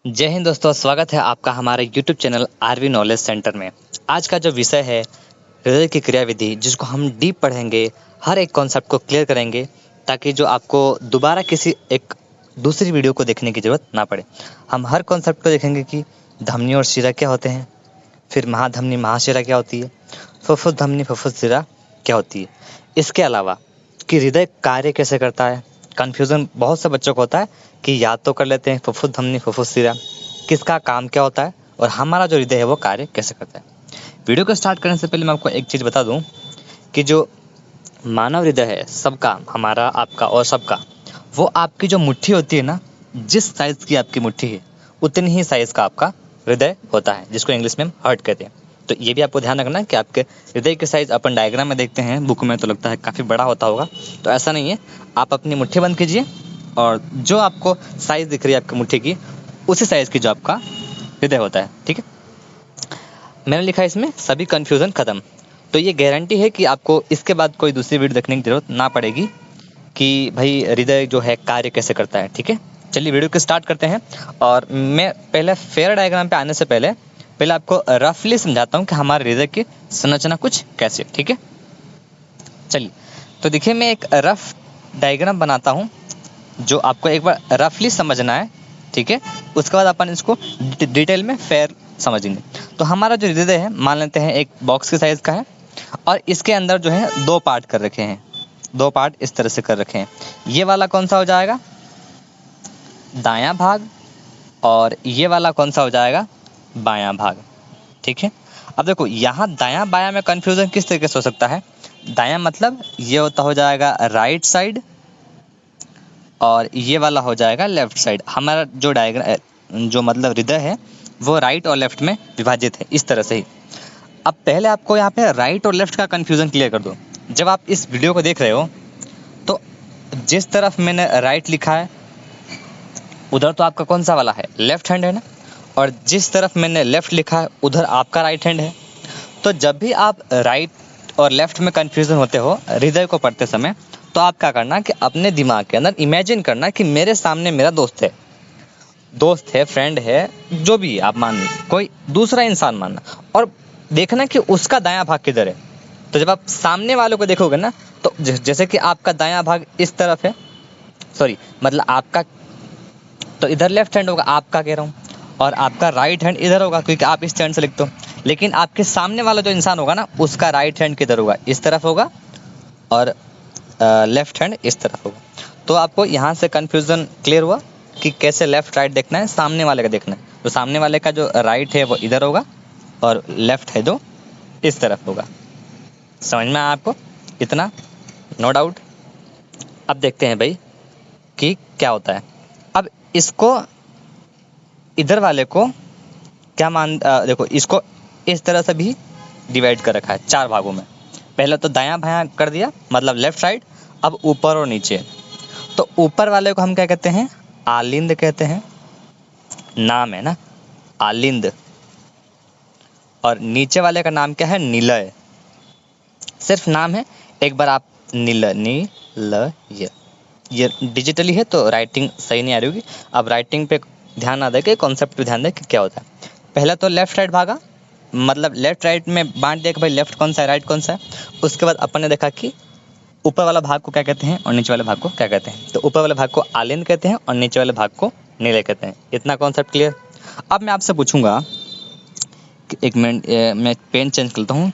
जय हिंद दोस्तों, स्वागत है आपका हमारे YouTube channel RV knowledge centre में। आज का जो विषय है हृदय की क्रियाविधि, जिसको हम डीप पढ़ेंगे, हर एक कॉन्सेप्ट को क्लियर करेंगे ताकि जो आपको दोबारा किसी एक दूसरी वीडियो को देखने की ज़रूरत ना पड़े। हम हर कॉन्सेप्ट को देखेंगे कि धमनी और शिरा क्या होते हैं, फिर महाधमनी महाशिरा क्या होती है, फुफ्फुस धमनी फुफ्फुस शिरा क्या होती है। इसके अलावा कि हृदय कार्य कैसे करता है। कन्फ्यूज़न बहुत से बच्चों को होता है कि याद तो कर लेते हैं फुफ्फुस धमनी फुफ्फुस शिरा, किसका काम क्या होता है और हमारा जो हृदय है वो कार्य कैसे करता है। वीडियो को स्टार्ट करने से पहले मैं आपको एक चीज़ बता दूं कि जो मानव हृदय है सबका, हमारा, आपका और सबका, वो आपकी जो मुट्ठी होती है ना, जिस साइज़ की आपकी मुट्ठी है उतनी ही साइज़ का आपका हृदय होता है, जिसको इंग्लिश में हम हार्ट कहते हैं। तो ये भी आपको ध्यान रखना है कि आपके हृदय की साइज़ अपन डायग्राम में देखते हैं बुक में तो लगता है काफ़ी बड़ा होता होगा, तो ऐसा नहीं है। आप अपनी मुट्ठी बंद कीजिए और जो आपको साइज़ दिख रही है आपकी मुट्ठी की, उसी साइज़ की जो आपका हृदय होता है, ठीक है। मैंने लिखा है इसमें सभी कन्फ्यूज़न ख़त्म। तो ये गारंटी है कि आपको इसके बाद कोई दूसरी वीडियो देखने की ज़रूरत ना पड़ेगी कि भाई हृदय जो है कार्य कैसे करता है, ठीक है। चलिए वीडियो को स्टार्ट करते हैं। और मैं पहले फेयर डायग्राम पे आने से पहले आपको रफली समझाता हूँ कि हमारे हृदय की संरचना कुछ कैसे, ठीक है। चलिए, तो देखिए मैं एक रफ डायग्राम बनाता हूँ जो आपको एक बार रफली समझना है, ठीक है। उसके बाद अपन इसको डिटेल में फेयर समझेंगे। तो हमारा जो हृदय है, मान लेते हैं एक बॉक्स के साइज़ का है और इसके अंदर जो है दो पार्ट कर रखे हैं, दो पार्ट इस तरह से कर रखे हैं। ये वाला कौन सा हो जाएगा, दायां भाग, और ये वाला कौन सा हो जाएगा, बायां भाग, ठीक है। अब देखो यहाँ दायां बायां में कन्फ्यूज़न किस तरीके से हो सकता है। दायां मतलब ये होता हो जाएगा राइट साइड और ये वाला हो जाएगा लेफ्ट साइड। हमारा जो डायग्राम जो मतलब हृदय है वो राइट और लेफ्ट में विभाजित है, इस तरह से ही। अब पहले आपको यहाँ पे राइट और लेफ्ट का कन्फ्यूज़न क्लियर कर दो। जब आप इस वीडियो को देख रहे हो तो जिस तरफ मैंने राइट लिखा है उधर तो आपका कौन सा वाला है, लेफ्ट हैंड है ना, और जिस तरफ मैंने लेफ्ट लिखा है उधर आपका राइट हैंड है। तो जब भी आप राइट और लेफ्ट में कन्फ्यूज़न होते हो हृदय को पढ़ते समय, तो आप क्या करना कि अपने दिमाग के अंदर इमेजिन करना कि मेरे सामने मेरा दोस्त है, फ्रेंड है, जो भी आप मान, कोई दूसरा इंसान मानना, और देखना कि उसका दायां भाग किधर है। तो जब आप सामने वालों को देखोगे ना, तो जैसे कि आपका दायां भाग इस तरफ है, सॉरी मतलब आपका, तो इधर लेफ्ट हैंड होगा, आपका कह रहा हूँ, और आपका राइट हैंड इधर होगा क्योंकि आप इस टर्न से लिखते हो। लेकिन आपके सामने वाला जो इंसान होगा ना, उसका राइट हैंड किधर होगा, इस तरफ होगा, और लेफ्ट हैंड इस तरफ होगा। तो आपको यहाँ से कन्फ्यूज़न क्लियर हुआ कि कैसे लेफ्ट राइट देखना है, सामने वाले का देखना है। तो सामने वाले का जो राइट है वो इधर होगा और लेफ्ट है जो इस तरफ होगा। समझ में आया आपको इतना, नो डाउट। अब देखते हैं भाई कि क्या होता है। अब इसको, इधर वाले को क्या देखो, इसको इस तरह से भी डिवाइड कर रखा है चार भागों में। पहले तो दायां बायां कर दिया, मतलब लेफ्ट राइट। अब ऊपर और नीचे। तो ऊपर वाले को हम क्या कहते हैं, आलिंद कहते हैं, नाम है ना आलिंद। और नीचे वाले का नाम क्या है, निलय, सिर्फ नाम है। एक बार आप नीलय, ये डिजिटली है तो राइटिंग सही नहीं आ रही होगी। अब राइटिंग पे ध्यान ना देके कॉन्सेप्ट पे ध्यान दे कि क्या होता है। पहला तो लेफ्ट राइट भागा, मतलब लेफ्ट राइट में बांट दिया कि भाई लेफ्ट कौन सा है, राइट कौन सा है। उसके बाद अपन ने देखा कि ऊपर वाला भाग को क्या कहते हैं और नीचे वाले भाग को क्या कहते हैं। तो ऊपर वाले भाग को आलिंद कहते हैं और नीचे वाले भाग को नीलय कहते हैं। इतना कॉन्सेप्ट क्लियर। अब मैं आपसे पूछूंगा कि एक मिनट, मैं पेन चेंज करता हूँ,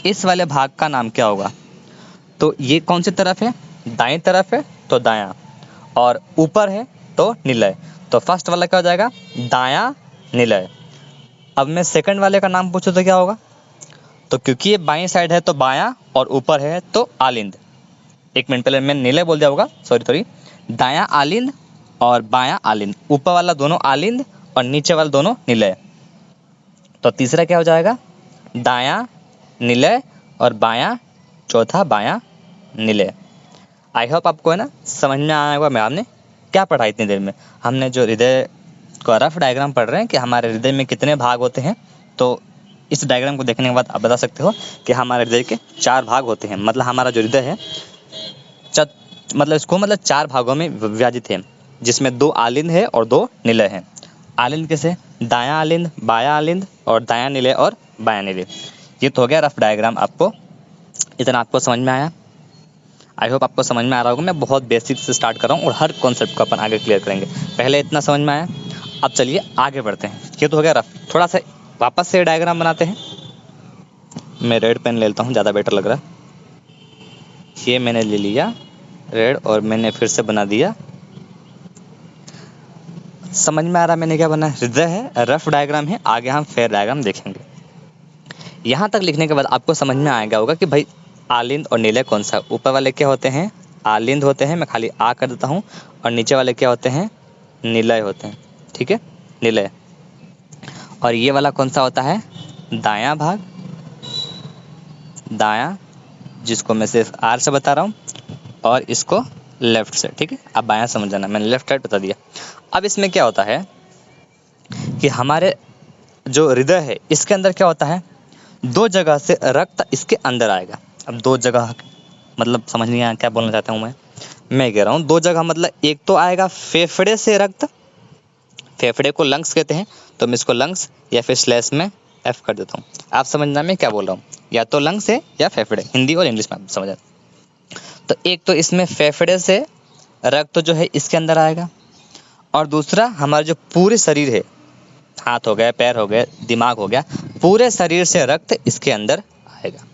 इस वाले भाग का नाम क्या होगा। तो ये कौन सी तरफ है, दाएं तरफ है तो दायां, और ऊपर है तो निलय। तो फर्स्ट वाला क्या हो जाएगा, दायां निलय। अब मैं सेकंड वाले का नाम पूछूं तो क्या होगा, तो क्योंकि ये बाएं साइड है तो बायां और ऊपर है तो आलिंद। एक मिनट पहले मैं निलय बोल दिया होगा, सॉरी। दायां आलिंद और बायां आलिंद, ऊपर वाला दोनों आलिंद और नीचे वाला दोनों निलय। तो तीसरा क्या हो जाएगा, दायां निलय और बायां, चौथा बायां निलय। आई होप आपको है ना समझ में आया होगा। मैं आपने क्या पढ़ा इतनी देर में, हमने जो हृदय का रफ डायग्राम पढ़ रहे हैं कि हमारे हृदय में कितने भाग होते हैं। तो इस डायग्राम को देखने के बाद आप बता सकते हो कि हमारे हृदय के चार भाग होते हैं। मतलब हमारा जो हृदय है मतलब इसको मतलब चार भागों में विभाजित है, जिसमें दो आलिंद है और दो निलय है। आलिंद कैसे, दायां आलिंद, बायां आलिंद और दायां निलय और बायां निलय। ये तो हो गया रफ डायग्राम। आपको इतना आपको समझ में आया? आई होप आपको समझ में आ रहा होगा। मैं बहुत बेसिक से स्टार्ट कर रहा हूँ और हर कॉन्सेप्ट को अपन आगे क्लियर करेंगे। पहले इतना समझ में आया, अब चलिए आगे बढ़ते हैं। ये तो हो गया रफ। थोड़ा सा वापस से डायग्राम बनाते हैं। मैं रेड पेन ले लेता हूँ, ज़्यादा बेटर लग रहा है। ये मैंने ले लिया रेड और मैंने फिर से बना दिया। समझ में आ रहा मैंने क्या बना? हृदय है, रफ डायग्राम है, आगे हम फेयर डायग्राम देखेंगे। यहाँ तक लिखने के बाद आपको समझ में आएगा होगा कि भाई आलिंद और निलय कौन सा। ऊपर वाले क्या होते हैं? आलिंद होते हैं, मैं खाली आ कर देता हूँ। और नीचे वाले क्या होते हैं? निलय होते हैं। ठीक है, निलय। और ये वाला कौन सा होता है? दायां भाग, दायां, जिसको मैं सिर्फ आर से बता रहा हूँ, और इसको लेफ्ट से। ठीक है, अब बायां समझ जाना, मैंने लेफ्ट राइट बता दिया। अब इसमें क्या होता है कि हमारे जो हृदय है इसके अंदर क्या होता है? दो जगह से रक्त इसके अंदर आएगा। अब दो जगह मतलब समझ नहीं आया क्या बोलना चाहता हूँ मैं कह रहा हूँ दो जगह मतलब एक तो आएगा फेफड़े से रक्त, फेफड़े को लंग्स कहते हैं, तो मैं इसको लंग्स या फिर स्लैश में एफ कर देता हूँ। आप समझना मैं क्या बोल रहा हूँ, या तो लंग्स है या फेफड़े, हिंदी और इंग्लिश में आप समझ। तो एक तो इसमें फेफड़े से रक्त जो है इसके अंदर आएगा, और दूसरा हमारा जो पूरे शरीर है, हाथ हो गए, पैर हो गए, दिमाग हो गया, पूरे शरीर से रक्त इसके अंदर आएगा।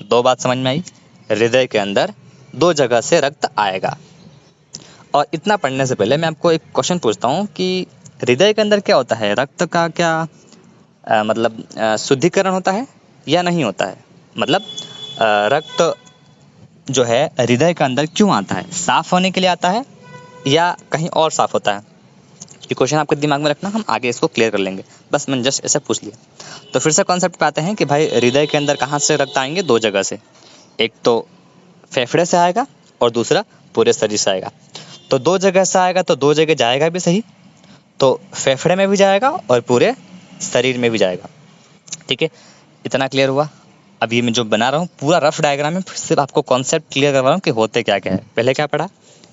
दो बात समझ में आई? हृदय के अंदर दो जगह से रक्त आएगा। और इतना पढ़ने से पहले मैं आपको एक क्वेश्चन पूछता हूँ कि हृदय के अंदर क्या होता है? रक्त का क्या मतलब शुद्धिकरण होता है या नहीं होता है? मतलब रक्त जो है हृदय के अंदर क्यों आता है? साफ होने के लिए आता है या कहीं और साफ होता है? ये क्वेश्चन आपके दिमाग में रखना, हम आगे इसको क्लियर कर लेंगे। बस मैंने जस्ट ऐसे पूछ लिया। तो फिर से कॉन्सेप्ट पे आते हैं कि भाई हृदय के अंदर कहाँ से रक्त आएंगे? दो जगह से। एक तो फेफड़े से आएगा और दूसरा पूरे शरीर से आएगा। तो दो जगह से आएगा तो दो जगह जाएगा भी सही, तो फेफड़े में भी जाएगा और पूरे शरीर में भी जाएगा। ठीक है, इतना क्लियर हुआ। अब ये मैं जो बना रहा हूँ पूरा रफ डायग्राम है, सिर्फ आपको कॉन्सेप्ट क्लियर करवा रहा हूँ कि होते क्या क्या है। पहले क्या पढ़ा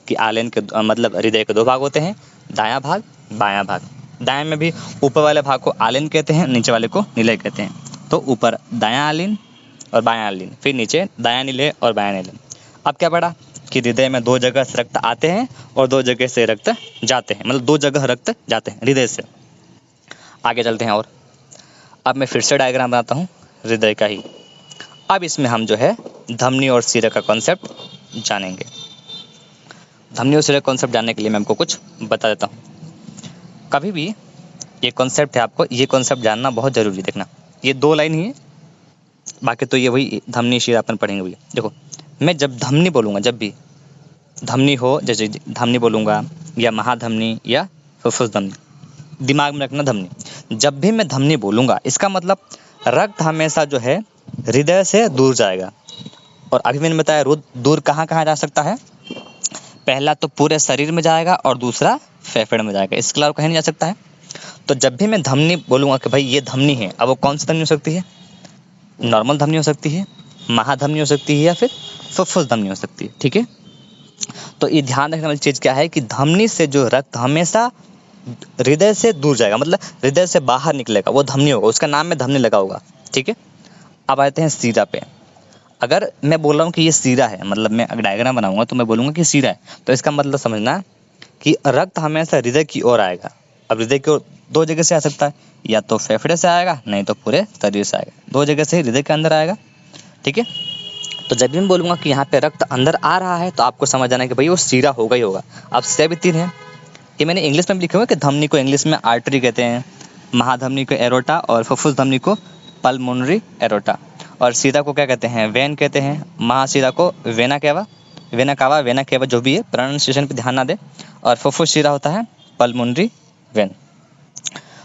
कि आलिंद के मतलब हृदय के दो भाग होते हैं, दायां भाग, बायां भाग। दाएं में भी ऊपर वाले भाग को आलिंद कहते हैं, नीचे वाले को निलय कहते हैं। तो ऊपर दायां आलिंद और बायां आलिंद, फिर नीचे दायां निलय और बायां निलय। अब क्या पढ़ा कि हृदय में दो जगह से रक्त आते हैं और दो जगह से रक्त जाते हैं, मतलब दो जगह रक्त जाते हैं हृदय से। आगे चलते हैं। और अब मैं फिर से डायग्राम बनाता हूँ हृदय का ही। अब इसमें हम जो है धमनी और सिरा का कॉन्सेप्ट जानेंगे। धमनी और सिरा कॉन्सेप्ट जानने के लिए मैं आपको कुछ बता देता हूँ। कभी भी ये कॉन्सेप्ट है, आपको ये कॉन्सेप्ट जानना बहुत ज़रूरी। देखना, ये दो लाइन ही है, बाकी तो ये वही धमनी शिरा अपन पढ़ेंगे भैया। देखो, मैं जब धमनी बोलूँगा, जब भी धमनी हो, जैसे धमनी बोलूँगा या महाधमनी या फुफ्फुस धमनी, दिमाग में रखना धमनी। जब भी मैं धमनी बोलूँगा इसका मतलब रक्त हमेशा जो है हृदय से दूर जाएगा। और अभी मैंने बताया दूर कहाँ कहाँ जा सकता है? पहला तो पूरे शरीर में जाएगा और दूसरा फेफड़े में जाएगा, इसके अलावा कहीं नहीं जा सकता है। तो जब भी मैं धमनी बोलूँगा कि भाई ये धमनी है, अब वो कौन सी धमनी हो सकती है? नॉर्मल धमनी हो सकती है, महाधमनी हो सकती है, या फिर फुफ्फुस धमनी हो सकती है। ठीक है, तो ये ध्यान रखने वाली चीज़ क्या है कि धमनी से जो रक्त हमेशा हृदय से दूर जाएगा, मतलब हृदय से बाहर निकलेगा, वो धमनी होगा, उसका नाम में धमनी लगा होगा। ठीक है, अब आते हैं सीरा पे। अगर मैं बोल रहा हूँ कि ये सीरा है, मतलब मैं अगर डायग्राम बनाऊंगा तो मैं बोलूँगा कि सीरा है, तो इसका मतलब समझना कि रक्त हमेशा हृदय की ओर आएगा। अब हृदय की ओर दो जगह से आ सकता है, या तो फेफड़े से आएगा, नहीं तो पूरे शरीर से आएगा। दो जगह से हृदय के अंदर आएगा। ठीक है, तो जब भी मैं बोलूँगा कि यहाँ पे रक्त अंदर आ रहा है तो आपको समझ जाना है कि भाई वो सीरा होगा ही होगा। अब सीरा भी तीन है, ये मैंने इंग्लिश में भी लिखा हुआ है कि धमनी को इंग्लिश में आर्टरी कहते हैं, महाधमनी को एरोटा और फुफ्फुस धमनी को पल्मोनरी एरोटा, और सीरा को क्या कहते हैं? वेन कहते हैं। महासीरा को vena cava, vena cava, vena cava, जो भी है प्रोनाउंसिएशन पे ध्यान ना दे। और फुफ्फुस सीरा होता है पल्मोनरी वेन।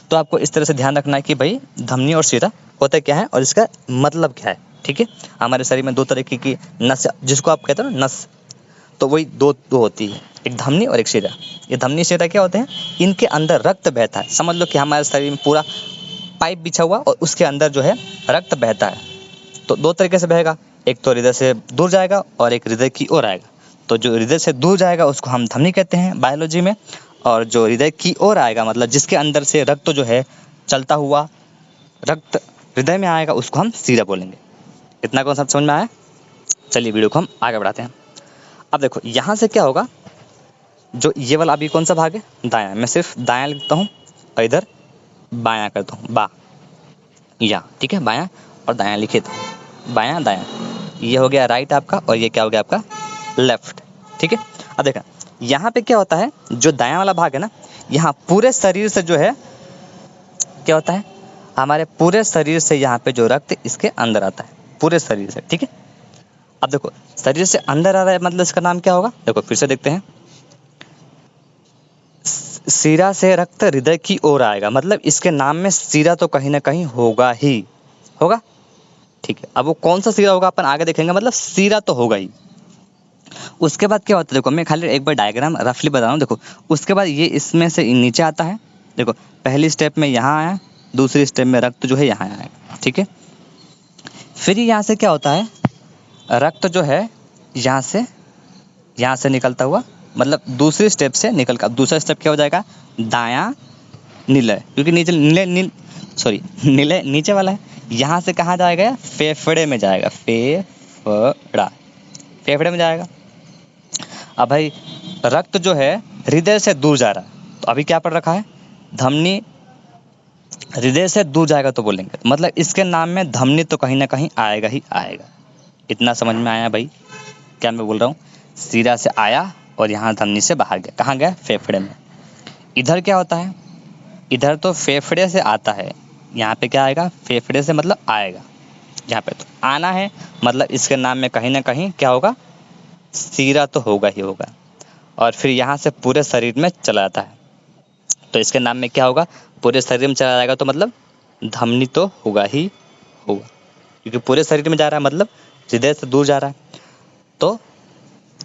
तो आपको इस तरह से ध्यान रखना है कि भाई धमनी और सीरा होता क्या है और इसका मतलब क्या है। ठीक है, हमारे शरीर में दो तरीके की नस, जिसको आप कहते हो ना नस, तो वही दो होती है, एक धमनी और एक सीरा। ये धमनी सीरा क्या होते हैं? इनके अंदर रक्त बहता है। समझ लो कि हमारे शरीर में पूरा पाइप बिछा हुआ और उसके अंदर जो है रक्त बहता है। तो दो तरीके से बहेगा, एक तो हृदय से दूर जाएगा और एक हृदय की ओर आएगा। तो जो हृदय से दूर जाएगा उसको हम धमनी कहते हैं बायोलॉजी में, और जो हृदय की ओर आएगा मतलब जिसके अंदर से रक्त जो है चलता हुआ रक्त हृदय में आएगा उसको हम शिरा बोलेंगे। इतना कॉन्सेप्ट समझ में आया? चलिए वीडियो को हम आगे बढ़ाते हैं। अब देखो यहाँ से क्या होगा, जो ये वाला अभी कौन सा भाग है, दायां, मैं सिर्फ दायां लिखता हूँ और इधर बायां करता हूँ, बा या, ठीक है, बायां और दायां लिखे थे, बायां दायां, ये हो गया राइट आपका और ये क्या हो गया आपका लेफ्ट, ठीक है। अब देखा यहाँ पे क्या होता है, जो दायां वाला भाग है ना, यहाँ पूरे शरीर से जो है क्या होता है, हमारे पूरे शरीर से यहाँ पे जो रक्त इसके अंदर आता है, पूरे शरीर से, ठीक है। अब देखो शरीर से अंदर आ रहा है मतलब इसका नाम क्या होगा, देखो फिर से देखते हैं, शिरा से रक्त हृदय की ओर आएगा मतलब इसके नाम में शिरा तो कहीं ना कहीं होगा ही होगा, ठीक है। अब वो कौन सा शिरा होगा अपन आगे देखेंगे, मतलब शिरा तो होगा ही। उसके बाद क्या होता है, देखो मैं खाली एक बार डायग्राम रफली बता रहा हूँ। देखो उसके बाद ये इसमें से नीचे आता है, देखो पहली स्टेप में यहाँ आया, दूसरी स्टेप में रक्त जो है यहाँ आएगा, ठीक है। फिर यहाँ से क्या होता है, रक्त जो है यहाँ से निकलता हुआ मतलब दूसरी स्टेप से निकल कर, दूसरा स्टेप क्या हो जाएगा, दायां नीले, क्योंकि नीले नीचे वाला है, यहाँ से कहाँ जाएगा, फेफड़े में जाएगा, फेफड़े में जाएगा। अब भाई रक्त जो है हृदय से दूर जा रहा है, तो अभी क्या पढ़ रखा है, धमनी, हृदय से दूर जाएगा तो बोलेंगे, मतलब इसके नाम में धमनी तो कहीं ना कहीं आएगा ही आएगा। इतना समझ में आया भाई क्या मैं बोल रहा हूँ, शिरा से आया और यहाँ धमनी से बाहर गया, कहाँ गया, फेफड़े में। इधर क्या होता है, इधर तो फेफड़े से आता है, यहाँ पे क्या आएगा, फेफड़े से मतलब आएगा, यहाँ पे तो आना है मतलब इसके नाम में कहीं ना कहीं क्या होगा, शिरा तो होगा ही होगा। और फिर यहाँ से पूरे शरीर में चला जाता है, तो इसके नाम में क्या होगा, पूरे शरीर में चला जाएगा तो मतलब धमनी तो होगा ही होगा, क्योंकि पूरे शरीर में जा रहा है मतलब हृदय से दूर जा रहा है, तो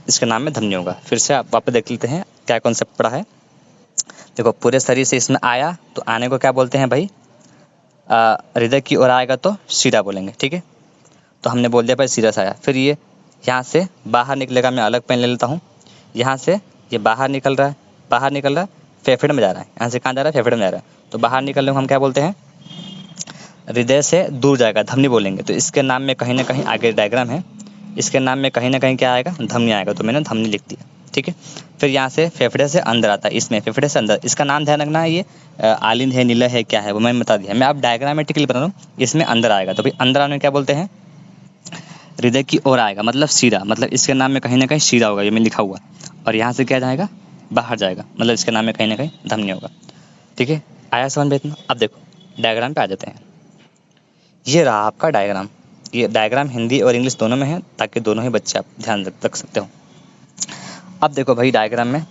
इसके नाम में धमनी होगा। फिर से आप वापस देख लेते हैं क्या कॉन्सेप्ट पढ़ा है। देखो पूरे शरीर से इसमें आया तो आने को क्या बोलते हैं भाई, हृदय की ओर आएगा तो शिरा बोलेंगे, ठीक है। तो हमने बोल दिया भाई शिरा से आया, फिर ये यहाँ से बाहर निकलेगा, मैं अलग पेन ले लेता हूँ, यहाँ से ये बाहर निकल रहा है, फेफड़े में जा रहा है, यहाँ से कहाँ जा रहा है, फेफड़े में जा रहा है, तो बाहर निकलने को हम क्या बोलते हैं, हृदय से दूर जाएगा, धमनी बोलेंगे। तो इसके नाम में कहीं ना कहीं आगे डायग्राम है, इसके नाम में कहीं ना कहीं क्या आएगा, धमनी आएगा, तो मैंने धमनी लिख दिया, ठीक है। फिर यहाँ से फेफड़े से अंदर आता है, इसमें फेफड़े से अंदर, इसका नाम ध्यान रखना है, ये आलिंद है, नीला है, क्या है वो मैंने बता दिया, मैं अब डायग्रामेटिकली बता रहा हूँ, इसमें अंदर आएगा, तो भाई अंदर आने क्या बोलते हैं, हृदय की ओर आएगा मतलब शिरा, मतलब इसके नाम में कहीं ना कहीं शिरा होगा, ये मैं लिखा हुआ, और यहाँ से क्या जाएगा, बाहर जाएगा, मतलब इसके नाम में कहीं ना कहीं धमनी होगा, ठीक है। आया समझ में इतना? अब देखो डायग्राम पे आ जाते हैं, ये रहा आपका डायग्राम, ये डायग्राम हिंदी और इंग्लिश दोनों में है ताकि दोनों ही बच्चे आप ध्यान रख सकते हो। अब देखो भाई डायग्राम में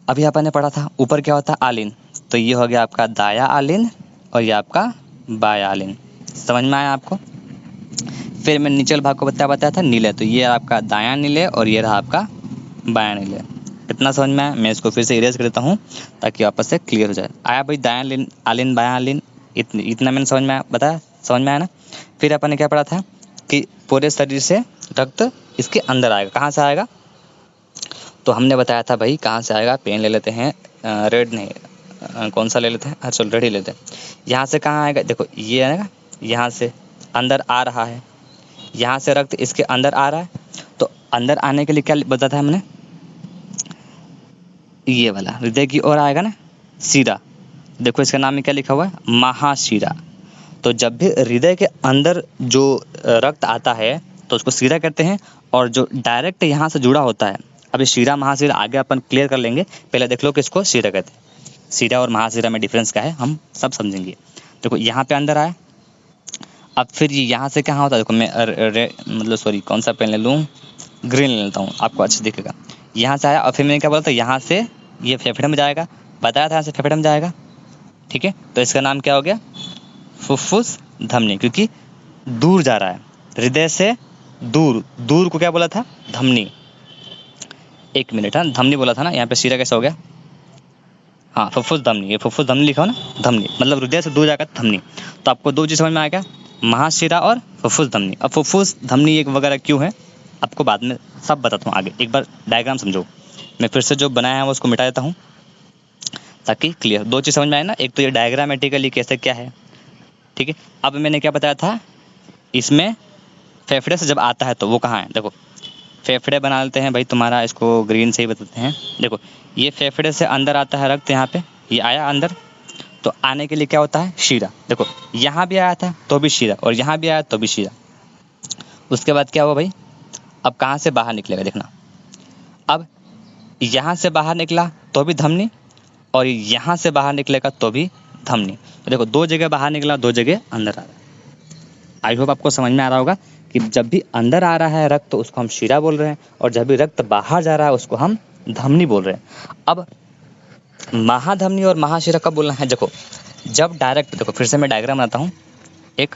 अभी अपन ने पढ़ा था ऊपर क्या होता है, आलिन, तो ये हो गया आपका दाया आलिन और ये आपका बाया आलिन, समझ में आया आपको। फिर मैं नीचे भाग को बताया था नीले, तो ये आपका दायां नीले और ये रहा आपका बायां नीले, इतना समझ में आया। मैं इसको फिर से इरेज कर देता हूँ ताकि वापस से क्लियर हो जाए। आया भाई दायां आलिन बायां आलिन, इतना मैंने समझ में आया, बताया समझ में आया ना। फिर अपन ने क्या पढ़ा था कि पूरे शरीर से रक्त इसके अंदर आएगा, कहाँ से आएगा, तो हमने बताया था भाई कहाँ से आएगा, पेन ले लेते हैं, रेड नहीं, कौन सा ले लेते हैं, हाँ चलो रेड ही लेते हैं। यहाँ से कहाँ आएगा, देखो ये आएगा, यहाँ से अंदर आ रहा है, यहाँ से रक्त इसके अंदर आ रहा है, तो अंदर आने के लिए क्या बताया था हमने, ये वाला हृदय की ओर आएगा ना शिरा, देखो इसका नाम में क्या लिखा हुआ है, महाशिरा। तो जब भी हृदय के अंदर जो रक्त आता है तो उसको शिरा कहते हैं, और जो डायरेक्ट यहाँ से जुड़ा होता है, अभी शिरा महाशिरा आगे अपन क्लियर कर लेंगे, पहले देख लो किसको शिरा कहते हैं, शिरा और महाशिरा में डिफरेंस क्या है हम सब समझेंगे। देखो यहाँ पे अंदर आया, अब फिर यहाँ से कहाँ होता है, देखो मैं कौन सा पेन ले लूँ, ग्रीन ले लेता हूँ, आपको अच्छा दिखेगा। यहाँ से आया और फिर मैंने क्या बोला था, यहाँ से ये फेफड़े में जाएगा, बताया था यहाँ से फेफड़े में जाएगा, ठीक है। तो इसका नाम क्या हो गया, फुफ्फुस धमनी, क्योंकि दूर जा रहा है, हृदय से दूर, दूर को क्या बोला था, धमनी, एक मिनट, हाँ धमनी बोला था ना, यहाँ पे शिरा कैसा हो गया, हाँ फुफ्फुस धमनी, ये फुफ्फुस धमनी लिखा हो ना, धमनी मतलब हृदय से दूर जाकर धमनी। तो आपको दो चीज़ समझ में आ गया, महाशिरा और फुफ्फुस धमनी। अब फुफ्फुस धमनी एक वगैरह क्यों है आपको बाद में सब बताता हूँ आगे, एक बार डायग्राम समझो। मैं फिर से जो बनाया है वो उसको मिटा देता हूँ, ताकि क्लियर, दो चीज़ समझ में आए ना, एक तो ये डायग्रामेटिकली कैसे क्या है, ठीक है। अब मैंने क्या बताया था, इसमें फेफड़े से जब आता है तो वो कहाँ है, देखो फेफड़े बना लेते हैं भाई, तुम्हारा इसको ग्रीन से ही बताते हैं। देखो ये फेफड़े से अंदर आता है रक्त, यहाँ पे ये आया अंदर, तो आने के लिए क्या होता है, शीरा। देखो यहाँ भी आया था तो भी शीरा, और यहाँ भी आया तो भी शीरा। उसके बाद क्या हुआ भाई, अब कहाँ से बाहर निकलेगा देखना, अब यहाँ से बाहर निकला तो भी धमनी, और यहाँ से बाहर निकलेगा तो भी धमनी। तो देखो दो जगह बाहर निकला, दो जगह अंदर आ रहा है। आई होप आपको समझ में आ रहा होगा कि जब भी अंदर आ रहा है रक्त तो उसको हम शीरा बोल रहे हैं, और जब भी रक्त बाहर जा रहा है उसको हम धमनी बोल रहे हैं। अब महाधमनी और महाशिरा कब बोलना है, देखो जब डायरेक्ट, देखो फिर से मैं डायग्राम बनाता हूँ, एक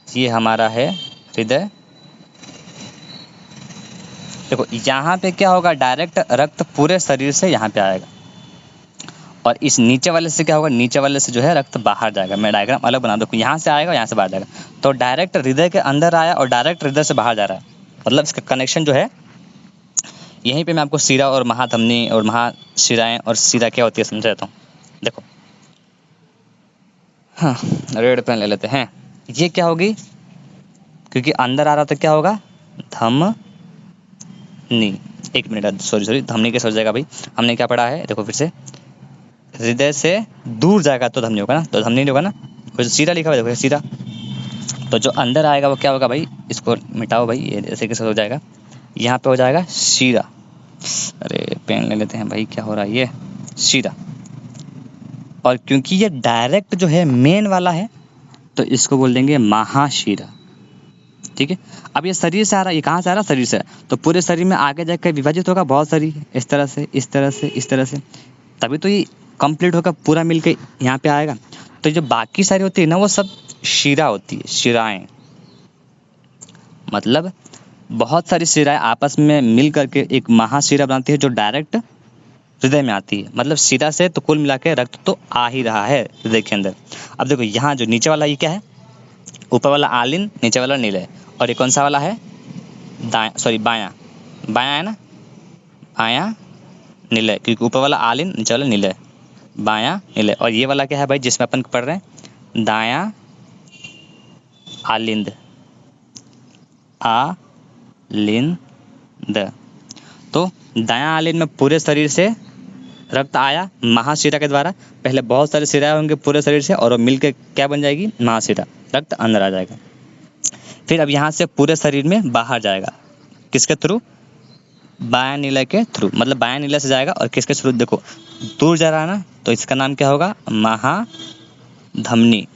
ये हमारा है हृदय, देखो यहाँ पे क्या होगा, डायरेक्ट रक्त पूरे शरीर से यहाँ पे आएगा, और इस नीचे वाले से क्या होगा, नीचे वाले से जो है रक्त बाहर जाएगा। मैं डायग्राम अलग बना दूँ, यहाँ से आएगा, यहाँ से बाहर जाएगा, तो डायरेक्ट हृदय के अंदर आया और डायरेक्ट हृदय से बाहर जा रहा है, मतलब इसका कनेक्शन जो है यहीं पे मैं आपको शिरा और महाधमनी और महाशिराएं और शिरा क्या होती है समझा देता हूँ। देखो हाँ, रेड पेन ले लेते हैं, ये क्या होगी, क्योंकि अंदर आ रहा था क्या होगा, धमनी। एक मिनट, सॉरी धमनी कैसे हो जाएगा भाई, हमने क्या पढ़ा है, देखो फिर से, हृदय से दूर जाएगा तो धमनी होगा ना, तो धमनी नहीं होगा ना, फिर सीधा लिखा हुआ देखो सीधा, तो जो अंदर आएगा वो क्या होगा भाई, इसको मिटाओ भाई, ये ऐसे कैसे हो जाएगा, यहाँ पे हो जाएगा शीरा। अरे पेन ले लेते हैं भाई, क्या हो रहा है, ये शीरा। और क्योंकि ये डायरेक्ट जो है मेन वाला है तो इसको बोल देंगे महाशिरा, ठीक है। अब ये शरीर से आ रहा है, ये कहाँ से आ रहा है, शरीर से, तो पूरे शरीर में आगे जाकर विभाजित होगा बहुत सारी, इस तरह से इस तरह से इस तरह से, तभी तो ये कंप्लीट होकर पूरा मिलके यहाँ पे आएगा। तो जो बाकी सारी होती है ना वो सब शिरा होती है, शिराएं, मतलब बहुत सारी शिराएं आपस में मिल करके एक महाशिरा बनाती है जो डायरेक्ट हृदय में आती है। मतलब शिरा से तो कुल मिला के रक्त तो आ ही रहा है हृदय के अंदर। अब देखो यहाँ जो नीचे वाला ये क्या है, ऊपर वाला आलिन, नीचे वाला नीलय, और ये कौन सा वाला है, दाया, सॉरी बायां, बायां है ना, बायां नीलय, क्योंकि ऊपर वाला आलिन नीचे वाला नीलय, बायां नीलय। और ये वाला क्या है भाई जिसमें अपन पढ़ रहे हैं, दायां आलिंद, आलिंद। तो दायां आलिंद में पूरे शरीर से रक्त आया महाशिरा के द्वारा, पहले बहुत सारे शिराएं होंगे पूरे शरीर से और वो मिलकर क्या बन जाएगी, महाशिरा, रक्त अंदर आ जाएगा। फिर अब यहाँ से पूरे शरीर में बाहर जाएगा, किसके थ्रू, बायां नीलय के थ्रू, मतलब बायां नीलय से जाएगा, और किसके थ्रू, देखो दूर जा रहा है ना, तो इसका नाम क्या होगा, महाधमनी,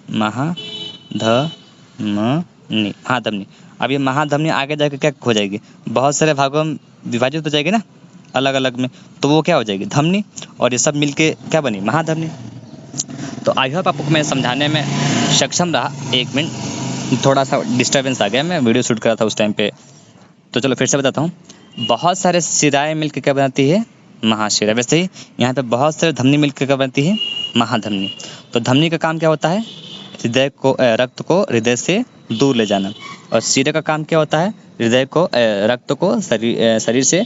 महाधमनी। अब ये महाधमनी आगे जाकर क्या हो जाएगी, बहुत सारे भागों में विभाजित हो जाएगी ना, अलग अलग में, तो वो क्या हो जाएगी, धमनी, और ये सब मिलके क्या बनी, महाधमनी। तो आई होप आपको मैं समझाने में सक्षम रहा। एक मिनट थोड़ा सा डिस्टर्बेंस आ गया, मैं वीडियो शूट कर रहा था उस टाइम पे, तो चलो फिर से बताता हूँ। बहुत सारे शिराएं मिलकर क्या बनाती है, महाशिरा। वैसे ही यहाँ पे बहुत सारे धमनी मिलकर क्या बनती है, महाधमनी। तो धमनी का काम क्या होता है, हृदय को, रक्त को हृदय से दूर ले जाना, और शिरा का काम क्या होता है, हृदय को, रक्त को शरीर से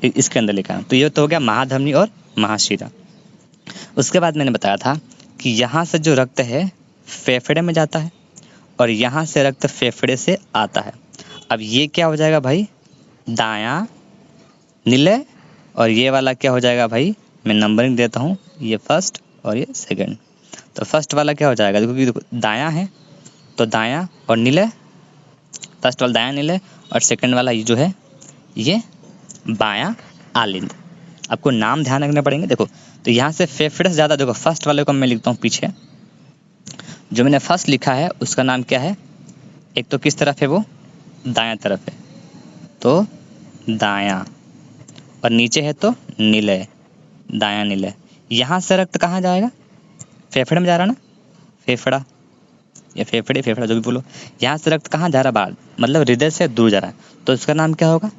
इसके अंदर लेकर आना। तो ये तो हो गया महाधमनी और महाशिरा। उसके बाद मैंने बताया था कि यहाँ से जो रक्त है फेफड़े में जाता है, और यहाँ से रक्त फेफड़े से आता है। अब ये क्या हो जाएगा भाई, दायां नीलय, और ये वाला क्या हो जाएगा भाई, मैं नंबरिंग देता हूँ, ये फर्स्ट और ये सेकंड। तो फर्स्ट वाला क्या हो जाएगा, देखो दायां है तो दायां और नीलय, फर्स्ट वाला दायां नीलय, और सेकंड वाला ये जो है ये बायां आलिंद। आपको नाम ध्यान रखने पड़ेंगे। देखो तो यहाँ से फेफड़े से ज़्यादा, देखो फर्स्ट वाले को मैं लिखता हूँ पीछे, जो मैंने फर्स्ट लिखा है उसका नाम क्या है, एक तो किस तरफ है वो, दायां तरफ है, तो दायां, और नीचे है तो नीलय, दायां नीलय। यहाँ से रक्त कहाँ जाएगा, फेफड़े में जा रहा ना, फेफड़ा या फेफड़ा जो भी बोलो, यहाँ से रक्त कहाँ जा रहा, बाहर, मतलब हृदय से दूर जा रहा है, तो इसका नाम क्या होगा,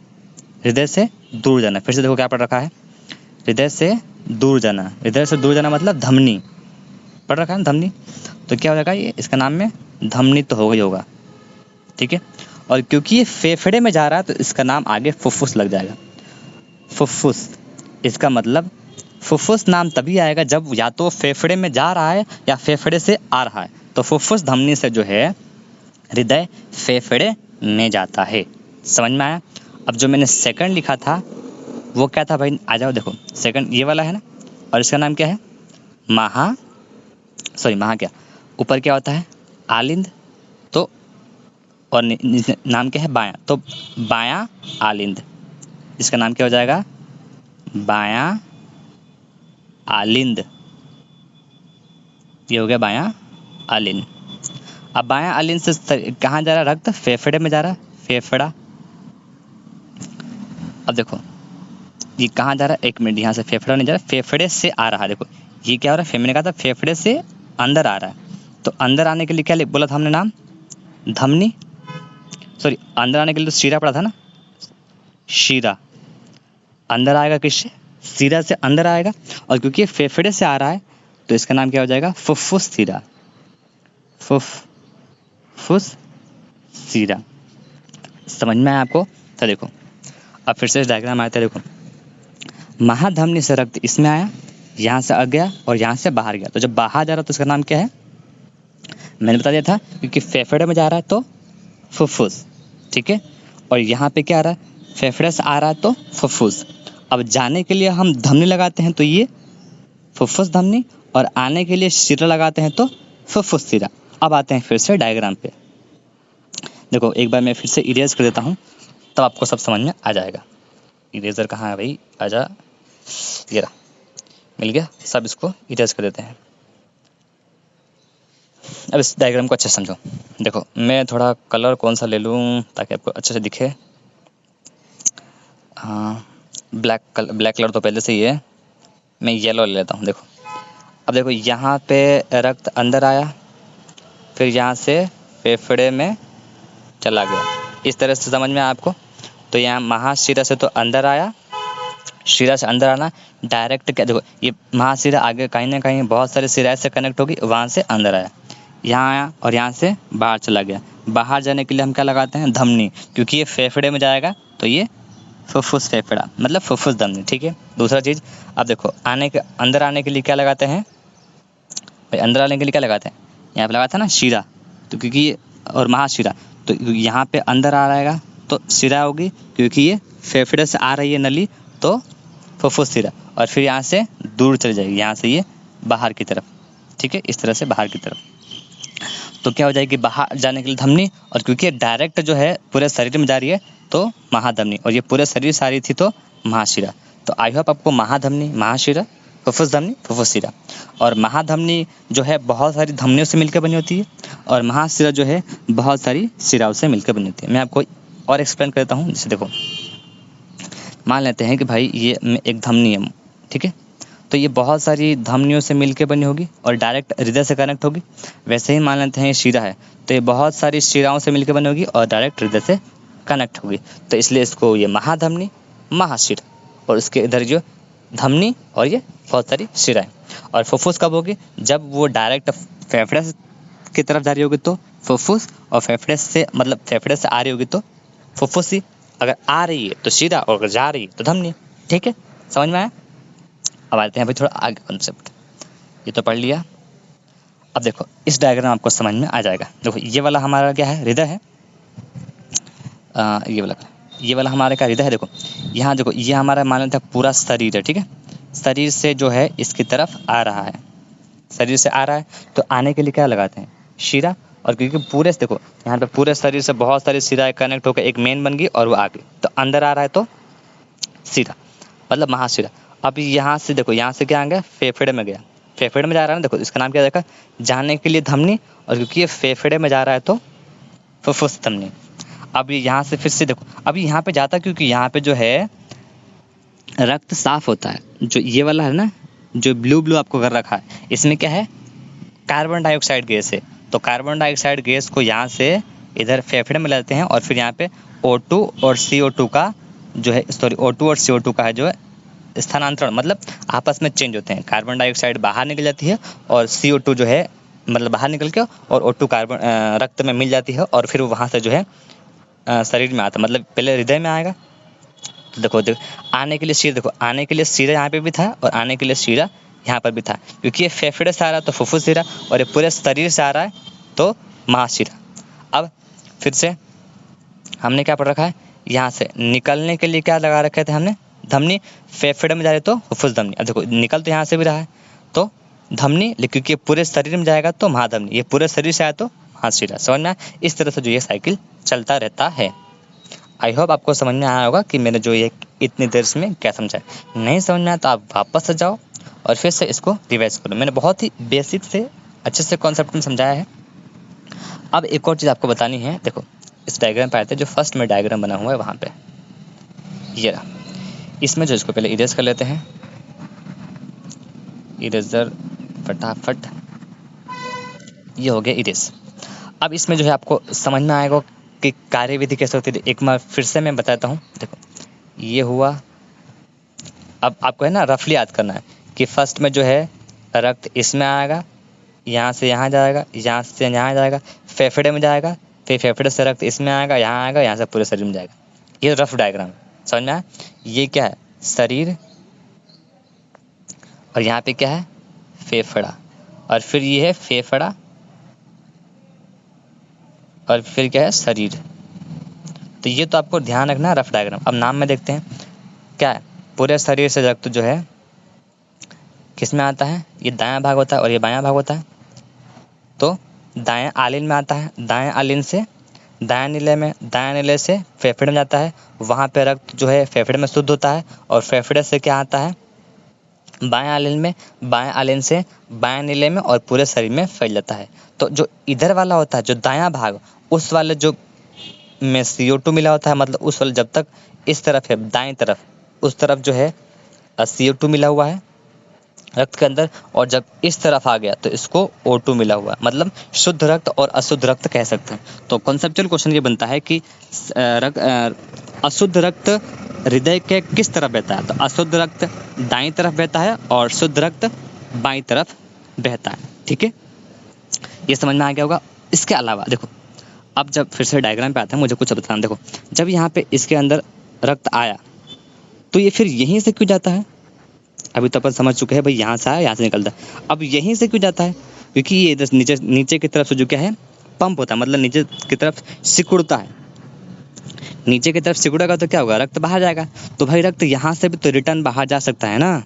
हृदय से दूर जाना। फिर से देखो क्या पढ़ रखा है, हृदय से दूर जाना, हृदय से दूर जाना मतलब धमनी, पढ़ रखा है ना, धमनी। तो क्या हो जाएगा ये, इसका नाम में धमनी तो होगा ही होगा, ठीक है। और क्योंकि ये फेफड़े में जा रहा है तो इसका नाम आगे फुफ्फुस लग जाएगा, फुफ्फुस। इसका मतलब फुफ्फुस नाम तभी आएगा जब या तो फेफड़े में जा रहा है या फेफड़े से आ रहा है। तो फुफ्फुस धमनी से जो है हृदय फेफड़े में जाता है। समझ में आया? अब जो मैंने सेकंड लिखा था वो क्या था भाई? आ जाओ देखो, सेकंड ये वाला है ना, और इसका नाम क्या है? महा महा क्या, ऊपर क्या होता है? आलिंद। तो और नाम क्या है? बायां। तो बायां आलिंद, इसका नाम क्या हो जाएगा? बायां आलिंद। ये हो गया बायां आलिंद। अब बायां आलिंद से कहाँ जा रहा है रक्त? फेफड़े में जा रहा है, फेफड़ा। अब देखो ये कहाँ जा रहा है? एक मिनट, यहाँ से फेफड़ा नहीं जा रहा, फेफड़े से आ रहा है। देखो ये क्या हो रहा है? मैंने कहा था फेफड़े से अंदर आ रहा है। तो अंदर आने के लिए क्या बोला था हमने नाम? धमनी। अंदर आने के लिए तो शीरा पड़ा था ना, शीरा। अंदर आएगा किससे? शीरा से अंदर आएगा। और क्योंकि ये फेफड़े से आ रहा है तो इसका नाम क्या हो जाएगा? फुफ्फुस शीरा। फुफ्फुस शीरा। समझ में आया आपको? तो देखो अब फिर से डायग्राम आया था। देखो महाधमनी से रक्त इसमें आया, यहाँ से आ गया और यहाँ से बाहर गया। तो जब बाहर जा रहा तो इसका नाम क्या है? मैंने बता दिया था, क्योंकि फेफड़े में जा रहा है तो फुफ्फुस, ठीक है। और यहाँ पे क्या आ रहा है? फेफड़े से आ रहा है तो फुफ्फुस। अब जाने के लिए हम धमनी लगाते हैं तो ये फुफ्फुस धमनी, और आने के लिए शिरा लगाते हैं तो फुफ्फुस शिरा। अब आते हैं फिर से डायग्राम पे। देखो एक बार मैं फिर से इरेज कर देता हूँ, तब आपको सब समझ में आ जाएगा। इरेजर कहाँ है भाई? आजा, ये रहा, मिल गया। सब इसको इरेज कर देते हैं। अब इस डायग्राम को अच्छे से समझो। देखो मैं थोड़ा कलर कौन सा ले लूँ ताकि आपको अच्छे से दिखे। हाँ, ब्लैक कलर तो पहले से ही है, मैं येलो ले लेता हूँ। देखो अब देखो यहाँ पे रक्त अंदर आया, फिर यहाँ से फेफड़े में चला गया। इस तरह से समझ में आया आपको? तो यहाँ महाशिरा से तो अंदर आया, शिरा से अंदर आना डायरेक्ट क्या, देखो ये महाशिरा आगे कहीं ना कहीं बहुत सारे शिरा से कनेक्ट होगी, वहाँ से अंदर आया, यहाँ आया और यहाँ से बाहर चला गया। बाहर जाने के लिए हम क्या लगाते हैं? धमनी, क्योंकि ये फेफड़े में जाएगा तो ये फुफ्फुस फेफड़ा, मतलब फुफ्फुस धमनी, ठीक है। दूसरा चीज़, अब देखो अंदर आने के लिए क्या लगाते हैं भाई? अंदर आने के लिए क्या लगाते हैं? यहाँ पे लगाता है ना शिरा, तो क्योंकि ये, और महाशिरा, तो यहाँ पे अंदर आ रहेगा तो शिरा होगी, क्योंकि ये फेफड़े से आ रही है नली तो फुफ्फुस शिरा, और फिर यहाँ से दूर चली जाएगी, यहाँ से ये बाहर की तरफ, ठीक है, इस तरह से बाहर की तरफ। तो क्या हो जाएगी? बाहर जाने के लिए धमनी, और क्योंकि ये डायरेक्ट जो है पूरे शरीर में जा रही है तो महाधमनी, और ये पूरे शरीर से आ रही थी तो महाशिरा। तो आई होप आपको महाधमनी, महाशिरा, फुफ्फुस धमनी, फुफ्फुस शिरा। और महाधमनी जो है बहुत सारी धमनियों से मिलकर बनी होती है, और महाशिरा जो है बहुत सारी शिराओं से मिलकर बनी होती है। मैं आपको और एक्सप्लेन करता हूँ। जैसे देखो मान लेते हैं कि भाई ये एक धमनी है, ठीक है, तो ये बहुत सारी धमनियों से मिलकर बनी होगी और डायरेक्ट हृदय से कनेक्ट होगी। वैसे ही मान लेते हैं ये शिरा है, तो ये बहुत सारी शिराओं से मिलकर बनी होगी और डायरेक्ट हृदय से कनेक्ट होगी। तो इसलिए इसको ये महाधमनी, महाशिरा, और इसके इधर जो धमनी और ये बहुत सारी शिराएं। और फुफ्फुस कब होगी? जब वो डायरेक्ट फेफड़े की तरफ जा रही होगी तो फुफ्फुस, और फेफड़े से मतलब फेफड़े से आ रही होगी तो फुफ्फुसी। अगर आ रही है तो शिरा, और अगर जा रही है तो धमनी, ठीक है, समझ में आया? अब आते हैं भाई थोड़ा आगे कॉन्सेप्ट। ये तो पढ़ लिया। अब देखो इस डायग्राम आपको समझ में आ जाएगा। देखो ये वाला हमारा क्या है? हृदय है। ये वाला हमारे का हृदय है। देखो यहाँ देखो, ये हमारा मान लेते हैं पूरा शरीर है, ठीक है। शरीर से जो है इसकी तरफ आ रहा है, शरीर से आ रहा है, तो आने के लिए क्या लगाते हैं? शिरा। और क्योंकि पूरे से देखो यहाँ पे पूरे शरीर से बहुत सारी शिराएं कनेक्ट होकर एक मेन बन गई और वो आ गई, तो अंदर आ रहा है तो शिरा, मतलब महाशिरा। अब यहाँ से देखो, यहाँ से क्या आ गया? फेफड़े में गया, फेफड़े में जा रहा है ना, देखो इसका नाम क्या देखा? जाने के लिए धमनी, और क्योंकि ये फेफड़े में जा रहा है तो फुफ्फुस धमनी। अब ये यहाँ से फिर से देखो, अब यहाँ पे जाता, क्योंकि यहाँ पे जो है रक्त साफ होता है। जो ये वाला है ना, जो ब्लू ब्लू आपको कर रखा है, इसमें क्या है? कार्बन डाइऑक्साइड गैस है। तो कार्बन डाइऑक्साइड गैस को यहाँ से इधर फेफड़े में लेते हैं, और फिर यहाँ पे O2 और CO2 का जो है, O2 और CO2 का है जो है स्थानांतरण, मतलब आपस में चेंज होते हैं। कार्बन डाइऑक्साइड बाहर निकल जाती है और CO2 जो है मतलब बाहर निकल के, और O2 कार्बन रक्त में मिल जाती है, और फिर वो वहाँ से जो है शरीर में आता है। मतलब पहले हृदय में आएगा, तो देखो आने के लिए शीरा, देखो आने के लिए शीरा यहाँ पे भी था और आने के लिए शीरा यहाँ पर भी था, क्योंकि ये फेफड़े से आ रहा है तो फुफ्फुस शीरा, और ये पूरे शरीर से आ रहा है तो महाशिरा। अब फिर से हमने क्या पढ़ रखा है, यहाँ से निकलने के लिए क्या लगा रखे थे हमने, धमनी। फेफड़े में जा रही तो फुफ्फुस धमनी। अब देखो निकल तो यहाँ से भी रहा है तो धमनी, क्योंकि ये पूरे शरीर में जाएगा तो महाधमनी, ये पूरे शरीर से आया तो महाशिरा। समझ में आया? इस तरह से जो ये साइकिल चलता रहता है। आई होप आपको समझ में आया होगा कि मैंने जो ये इतनी देर में क्या समझाया। नहीं समझ में आया तो आप वापस से जाओ और फिर से इसको रिवाइज करो। मैंने बहुत ही बेसिक से अच्छे से कॉन्सेप्ट में समझाया है। अब एक और चीज़ आपको बतानी है। देखो इस डायग्राम पे आते हैं, जो फर्स्ट में डायग्राम बना हुआ है वहाँ पे ये रहा। इसमें जो इसको पहले इरेज कर लेते हैं, इरेजर फटाफट, ये हो गया इरेज। अब इसमें जो है आपको समझ में आएगा कि कार्यविधि कैसे होती है। एक बार फिर से मैं बताता हूँ। देखो ये हुआ, अब आपको है ना रफली याद करना है कि फर्स्ट में जो है रक्त इसमें आएगा, यहाँ से यहाँ जाएगा, यहाँ से यहाँ जाएगा, फेफड़े में जाएगा, फिर फेफड़े से रक्त इसमें आएगा, यहाँ से पूरे शरीर में जाएगा। ये रफ डायग्राम समझ में आया? ये क्या है, शरीर, और यहाँ पे क्या है, फेफड़ा, और फिर ये है फेफड़ा, और फिर क्या है, शरीर। तो ये तो आपको ध्यान रखना है रफ डायग्राम। अब नाम में देखते हैं क्या है, पूरे शरीर से रक्त जो है किस में आता है, ये दायां भाग होता है और ये बायां भाग होता है। तो दाएं आलिन में आता है, दाएं आलिन से दायां नीले में, दायां नीले से फेफड़े में जाता है, वहाँ पे रक्त जो है फेफड़े में शुद्ध होता है, और फेफड़े से क्या आता है, बाएं आलिन में, बाएं आलिन से बाएं नीले में और पूरे शरीर में फैल जाता है। तो जो इधर वाला होता है, जो दायां भाग, उस वाले जो में CO2 मिला होता है, मतलब उस वाले जब तक इस तरफ है दाएं तरफ, उस तरफ जो है CO2 मिला हुआ है रक्त के अंदर, और जब इस तरफ आ गया तो इसको O2 मिला हुआ है, मतलब शुद्ध रक्त और अशुद्ध रक्त कह सकते हैं। तो कॉन्सेप्चुअल क्वेश्चन ये बनता है कि अशुद्ध रक्त हृदय के किस तरफ बहता है, तो अशुद्ध रक्त दाईं तरफ बहता है और शुद्ध रक्त बाईं तरफ बहता है। ठीक है, ये समझ में आ गया होगा। इसके अलावा देखो, अब जब फिर से डायग्राम पे आता है, मुझे कुछ बताना। देखो जब यहाँ पे इसके अंदर रक्त आया तो ये फिर यहीं से क्यों जाता है, अभी तो अपन समझ चुके हैं भाई, यहाँ से आया यहाँ से निकलता है। अब यहीं से क्यों जाता है, क्योंकि ये इधर नीचे की तरफ से जो क्या है पंप होता है, मतलब नीचे की तरफ सिकुड़ता है। नीचे की तरफ सिकुड़ेगा तो क्या होगा, रक्त बाहर जाएगा। तो भाई रक्त यहाँ से भी तो रिटर्न बाहर जा सकता है ना,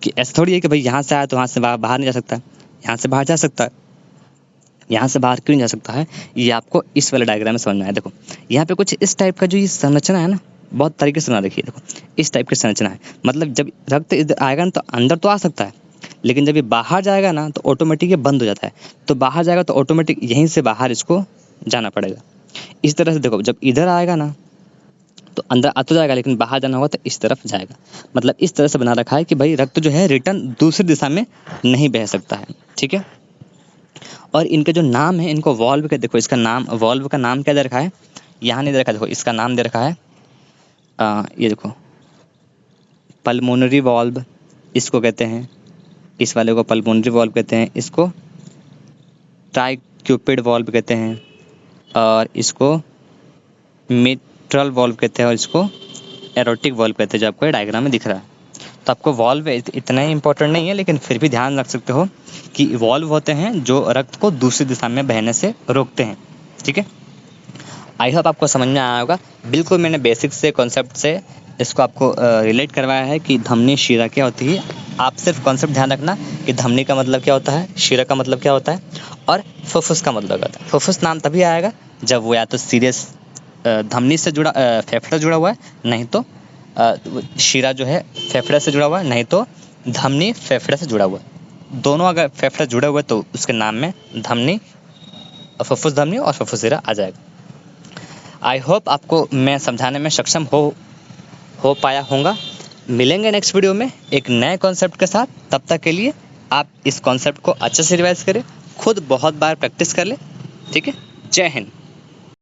कि ऐसा थोड़ी है कि भाई यहाँ से आया तो वहाँ से बाहर नहीं जा सकता, यहाँ से बाहर जा सकता है। यहाँ से बाहर क्यों नहीं जा सकता है, ये आपको इस वाले डायग्राम में समझ में आया। देखो यहाँ पे कुछ इस टाइप का जो ये संरचना है ना, बहुत तरीके से बना देखिए। देखो इस टाइप की संरचना है, मतलब जब रक्त इधर आएगा ना तो अंदर तो आ सकता है, लेकिन जब ये बाहर जाएगा ना तो ऑटोमेटिक ये बंद हो जाता है। तो बाहर जाएगा तो ऑटोमेटिक यहीं से बाहर इसको जाना पड़ेगा। इस तरह से देखो, जब इधर आएगा ना तो अंदर आ तो जाएगा, लेकिन बाहर जाना होगा तो इस तरफ जाएगा। मतलब इस तरह से बना रखा है कि भाई रक्त जो है रिटर्न दूसरी दिशा में नहीं बह सकता है। ठीक है, और इनके जो नाम है, इनको वॉल्व का, देखो इसका नाम, वॉल्व का नाम क्या दे रखा है, यहाँ नहीं दे रखा। देखो इसका नाम दे रखा है ये देखो, पल्मोनरी वॉल्व इसको कहते हैं, इस वाले को पल्मोनरी वॉल्व कहते हैं, इसको ट्राइक्यूपिड वॉल्व कहते हैं, और इसको मिट्रल वॉल्व कहते हैं, और इसको एरोटिक वॉल्व कहते हैं, जो आपको ये डायग्राम में दिख रहा है। तो आपको वॉल्व इतना ही इंपॉर्टेंट नहीं है, लेकिन फिर भी ध्यान रख सकते हो कि वॉल्व होते हैं जो रक्त को दूसरी दिशा में बहने से रोकते हैं। ठीक है, आई होप आपको समझ में आया होगा। बिल्कुल मैंने बेसिक से कॉन्सेप्ट से इसको आपको रिलेट करवाया है कि धमनी शिरा क्या होती है। आप सिर्फ कॉन्सेप्ट ध्यान रखना कि धमनी का मतलब क्या होता है, शिरा का मतलब क्या होता है, और फुफ्फुस का मतलब क्या होता है। फुफ्फुस नाम तभी आएगा जब वो या तो सीरियस धमनी से जुड़ा, फेफड़ा जुड़ा हुआ है, नहीं तो शिरा जो है फेफड़े से जुड़ा हुआ है, नहीं तो धमनी फेफड़े से जुड़ा हुआ है। दोनों अगर फेफड़े जुड़े हुए तो उसके नाम में धमनी, फुफ्फुस धमनी और फुफ्फुस शिरा आ जाएगा। आई होप आपको मैं समझाने में सक्षम हो पाया होगा। मिलेंगे नेक्स्ट वीडियो में एक नए कॉन्सेप्ट के साथ। तब तक के लिए आप इस कॉन्सेप्ट को अच्छे से रिवाइज करें, खुद बहुत बार प्रैक्टिस कर लें। ठीक है, जय हिंद।